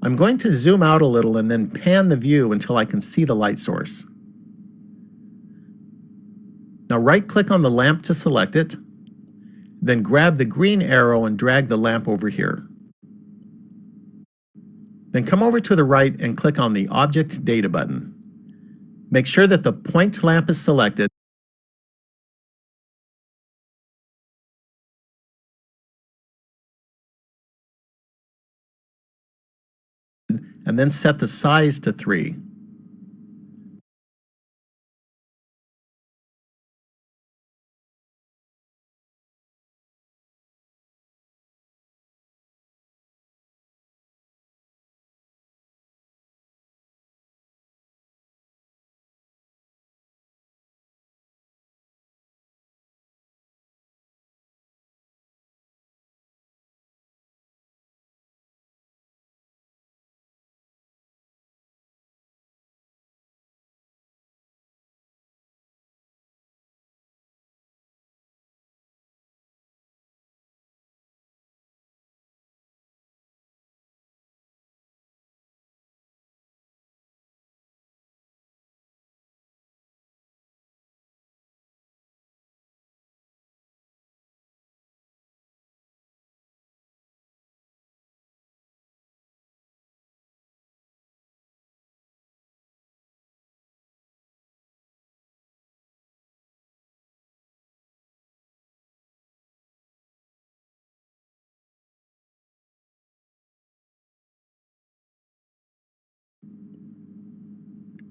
I'm going to zoom out a little and then pan the view until I can see the light source. Now right-click on the lamp to select it, then grab the green arrow and drag the lamp over here. Then come over to the right and click on the Object Data button. Make sure that the point lamp is selected and then set the size to 3.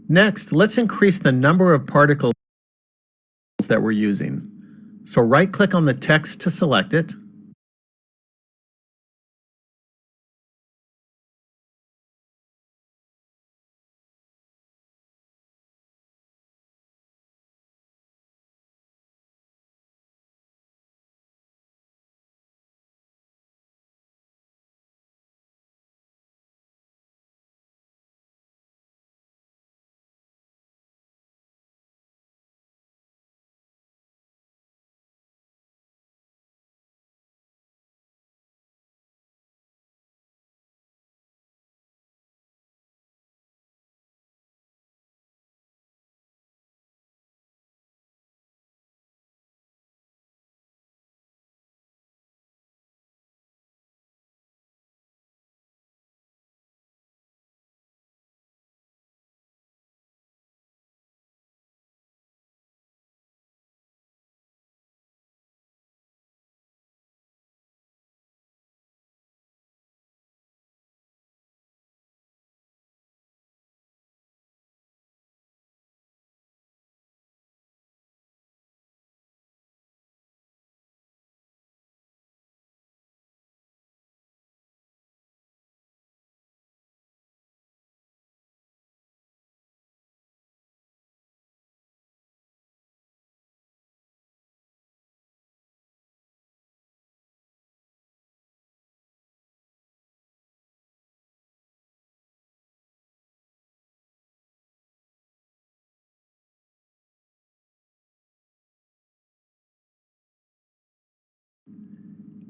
Next, let's increase the number of particles that we're using. So right-click on the text to select it.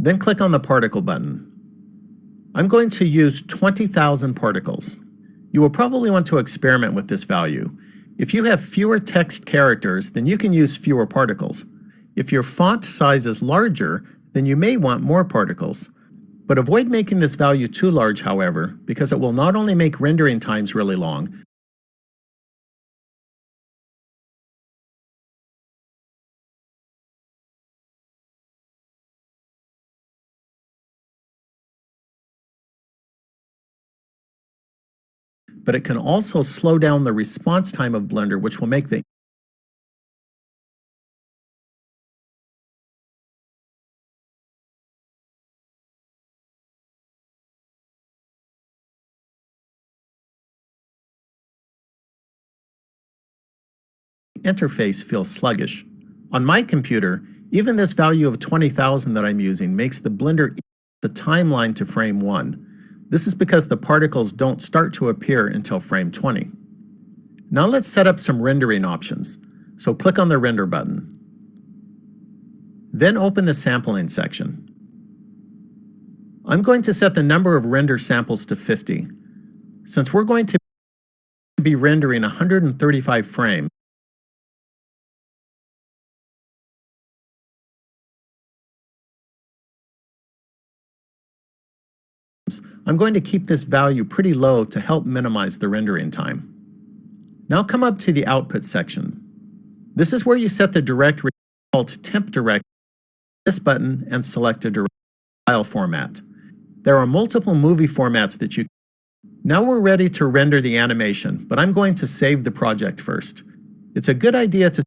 Then click on the particle button. I'm going to use 20,000 particles. You will probably want to experiment with this value. If you have fewer text characters, then you can use fewer particles. If your font size is larger, then you may want more particles. But avoid making this value too large, however, because it will not only make rendering times really long, but it can also slow down the response time of Blender, which will make the interface feel sluggish. On my computer, even this value of 20,000 that I'm using makes the Blender the timeline to frame 1. This is because the particles don't start to appear until frame 20. Now let's set up some rendering options. So click on the Render button. Then open the Sampling section. I'm going to set the number of render samples to 50. Since we're going to be rendering 135 frames, I'm going to keep this value pretty low to help minimize the rendering time. Now come up to the output section. This is where you set the direct result temp direct this button and select a direct file format. There are multiple movie formats that you can. Now we're ready to render the animation, but I'm going to save the project first. It's a good idea to